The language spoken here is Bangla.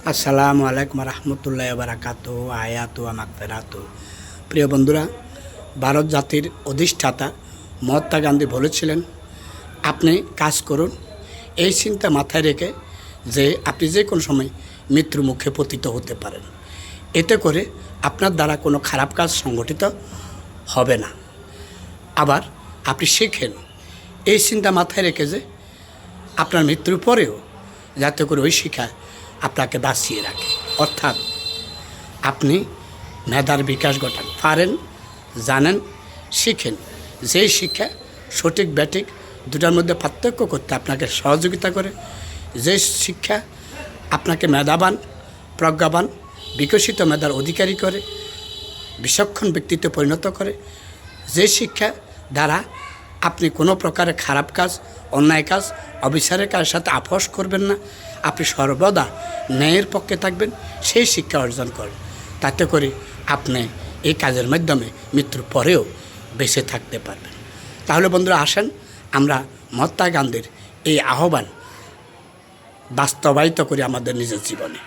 আসসালামু আলাইকুম রহমতুল্লাহ বারাকাতু আয়াতু মাগফিরাতু। প্রিয় বন্ধুরা, ভারত জাতির অধিষ্ঠাতা মহাত্মা গান্ধী বলেছিলেন, আপনি কাজ করুন এই চিন্তা মাথায় রেখে যে আপনি যে কোনো সময় মৃত্যুর মুখে পতিত হতে পারেন। এতে করে আপনার দ্বারা কোনো খারাপ কাজ সংগঠিত হবে না। আবার আপনি শেখেন এই চিন্তা মাথায় রেখে যে আপনার মৃত্যুর পরেও যাতে করে ওই শিক্ষা আপনাকে বাঁচিয়ে রাখে। অর্থাৎ আপনি মেধার বিকাশ ঘটান, পারেন, জানেন, শিখেন। যেই শিক্ষা সঠিক ব্যাঠিক দুটার মধ্যে পার্থক্য করতে আপনাকে সহযোগিতা করে, যে শিক্ষা আপনাকে মেধাবান, প্রজ্ঞাবান, বিকশিত মেধার অধিকারী করে, বিচক্ষণ ব্যক্তিত্বে পরিণত করে, যে শিক্ষা দ্বারা আপনি কোনো প্রকারের খারাপ কাজ, অন্যায় কাজ, অবিচারের কাজের সাথে আপোষ করবেন না, আপনি সর্বদা ন্যায়ের পক্ষে থাকবেন, সেই শিক্ষা অর্জন করেন। তাতে করে আপনি এই কাজের মাধ্যমে মৃত্যুর পরেও বেঁচে থাকতে পারবেন। তাহলে বন্ধুরা, আসেন আমরা মহাত্মা গান্ধীর এই আহ্বান বাস্তবায়িত করি আমাদের নিজের জীবনে।